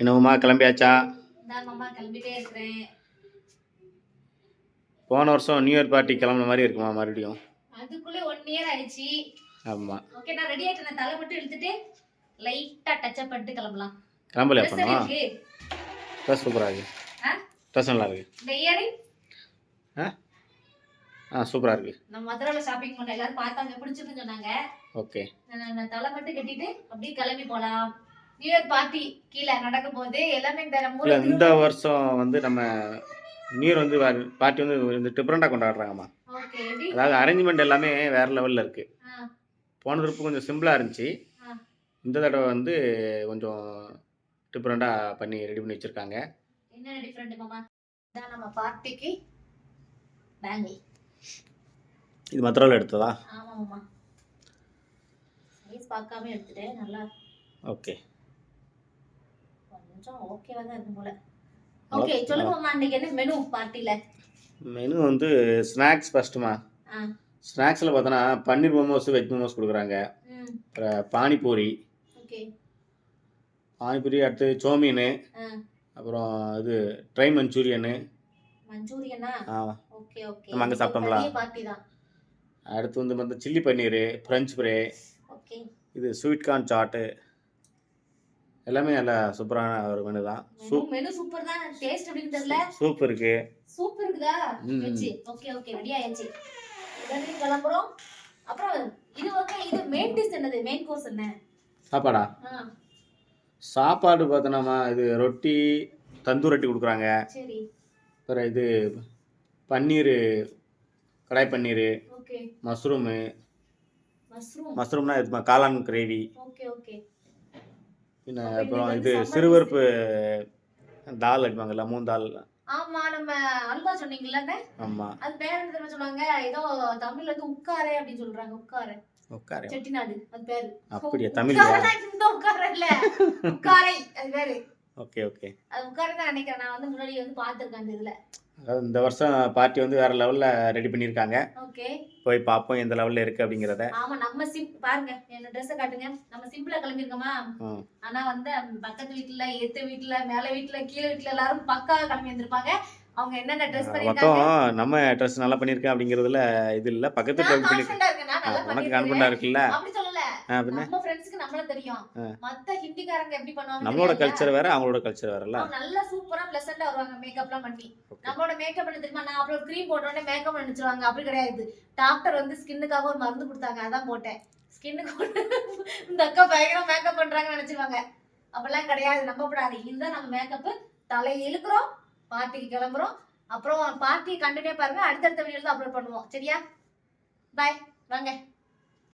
என்னம்மா கிளம்பியாச்சா? மாமா கிளம்பிட்டே இருக்கிறேன். போன வருஷம் நியூ இயர் பார்ட்டி கிளம்புன மாதிரி இருக்குமா மறுபடியும்? அதுக்குள்ளே 1 இயர் ஆயிடுச்சு. ஆமா. ஓகே, நான் ரெடி ஆயிட்டேன். நான் தலை மட்டும் எடுத்துட்டு லைட்டா டச் அப் பண்ணிட்டு கிளம்பலாம். கிளம்பலையா பண்ணா? ட்ரெஸ் சூப்பரா இருக்கு. ட்ரெஸ் நல்லா இருக்கு. இந்த இயரிங் சூப்பரா இருக்கு. நம்ம மதுரையில ஷாப்பிங் பண்ண எல்லாரும் பார்த்தாங்க, பிடிச்சிருக்குன்னு சொன்னாங்க. ஓகே. நான் தலை மட்டும் கட்டிட்டு அப்படியே கிளம்பி போலாம். நியூ இயர் பார்ட்டி கீழே நடக்கும் போது எல்லாமே இந்த வருஷம் வந்து நம்ம நியூ இயர் வந்து பார்ட்டி வந்து டிஃப்ரெண்டாக கொண்டாடுறாங்கம்மா. அதாவது அரேஞ்ச்மெண்ட் எல்லாமே வேற லெவலில் இருக்கு. போன ட்ரிப்பு கொஞ்சம் சிம்பிளாக இருந்துச்சு. இந்த தடவை வந்து கொஞ்சம் டிஃப்ரெண்டாக பண்ணி ரெடி பண்ணி வச்சுருக்காங்க. என்ன டிஃப்ரெண்ட் மாமா? இதான் நம்ம பார்ட்டிக்கு பேங்கிள். இது மதுரையில் எடுத்ததா? ஆமாம் மாமா. சைஸ் பார்க்காம எடுத்துட்டேன். நல்லா ஓகே. கொஞ்சம் ஓகேவா தான் இருக்கும் போல. ஓகே, சொல்லுங்க மாமா, இன்னைக்கு என்ன மெனு பார்ட்டில? மெனு வந்து ஸ்நாக்ஸ் ஃபர்ஸ்ட்டுமா. ஸ்நாக்ஸில் பார்த்தோன்னா பன்னீர் மோமோஸ், வெஜ் மோமோஸ் கொடுக்குறாங்க. அப்புறம் பானிபூரி. ஓகே. பானிபூரி, அடுத்து சோமீனு, அப்புறம் இது ட்ரை மஞ்சூரியனு. மஞ்சூரியனா? Okay okay. நம்ம அங்கே சாப்பிட்டோம்ல. பார்ட்டி தான். அடுத்து வந்து chilli paneer, French fry. Okay. இது ஸ்வீட் கார்ன் சாட்டு. எல்லாமே நல்ல சூப்பரான ஒரு மெனு தான். மெனு சூப்பர் தான். டேஸ்ட் எப்படின்னு தெரியல. சூப் இருக்கு. சூப் இருக்குதா? ஓகே ஓகே, ரெடி ஆயிடுச்சு. உடனே கிளம்புறோம். அப்புறம் இது ஓகே, இது மெயின் டிஷ் என்னது? மெயின் கோர்ஸ் என்ன? சாப்பாடா? சாப்பாடு பார்த்தோம்னா இது ரொட்டி, தந்தூர் ரொட்டி கொடுக்குறாங்க. சரி. அப்புறம் இது பன்னீர், கடாய் பன்னீர். ஓகே. மஷ்ரூமு. மஷ்ரூம்னா இது காளான் கிரேவி. Okay okay. அப்புறம் இது சிறுபருப்பு தால் அடிப்பாங்கல்ல, மூணு தால். ஆமா, நம்ம அல்வா சொன்னீங்கல்ல. ஆமா, அது பேர் என்ன தெரியுமா சொன்னாங்க? ஏதோ தமிழ்ல வந்து உட்காரே அப்படி சொல்றாங்க. உட்காரே செட்டிநாடு அது பேரு. அப்படியே தமிழ்ல இந்த உட்காரே இல்ல, உட்காரே அது பேரு. Okay okay. அது உட்காரே தான் நினைக்கிறேன். நான் வந்து முன்னாடி வந்து பார்த்திருக்கேன் அந்த இதுல. அதாவது இந்த வருஷம் பார்ட்டி வந்து வேற லெவல்ல ரெடி பண்ணிருக்காங்க. ஓகே, போய் பாப்போம் எந்த லெவல்ல இருக்கு அப்படிங்கறத. ஆமா, நம்ம பாருங்க, என்ன Dress காட்டுங்க. நம்ம சிம்பிளா கிளம்பிருக்கோமா? ஆனா வந்து பக்கத்து வீட்ல, ஏத்த வீட்ல, மேல வீட்ல, கீழ வீட்ல எல்லாரும் பக்காவா கிளம்பி வந்திருப்பாங்க. அவங்க என்னென்ன Dress பண்ணிருக்காங்க, நம்ம Dress நல்லா பண்ணிருக்கேன் அப்படிங்கறதுல இது இல்ல. பக்கத்து வீட்ல உனக்கு கான்ஃபிடன்ட் இருக்குல்ல? அப்படி சொல்லல. நம்ம ஃப்ரெண்ட்ஸ்க்கு நம்மள தெரியும். மத்த ஹிந்திக்காரங்க எப்படி பண்ணுவாங்க? நம்மளோட கல்ச்சர் வேற, அவங்களோட கல்ச்சர் வேறல. நல்லா சூப்பரா ப்ளசன்ட்டா வருவாங்க மேக்கப்லாம் பண்ணி. நம்மளோட மேக்கப் பண்ண தெரியுமா? நான் அப்புறம் க்ரீம் போட்ட உடனே மேக்கப் பண்ணிச்சுவாங்க. அப்படி கிடையாது. டாக்டர் வந்து ஸ்கின்னுக்காக ஒரு மருந்து கொடுத்தாங்க, அதான் போட்டேன். ஸ்கின்னுக்கு இந்த அக்கா பயங்கர மேக்கப் பண்றாங்கன்னு நினைச்சிருவாங்க. அப்பெல்லாம் கிடையாது, நம்பப்படாது. இதுதான் நம்ம மேக்கப். தலை இழுக்கிறோம், பார்ட்டிக்கு கிளம்புறோம். அப்புறம் பார்ட்டி கண்டினியூ பாருங்க. அடுத்தடுத்த வீடியோல தான் அப்லோட் பண்ணுவோம். சரியா? பை, வாங்க.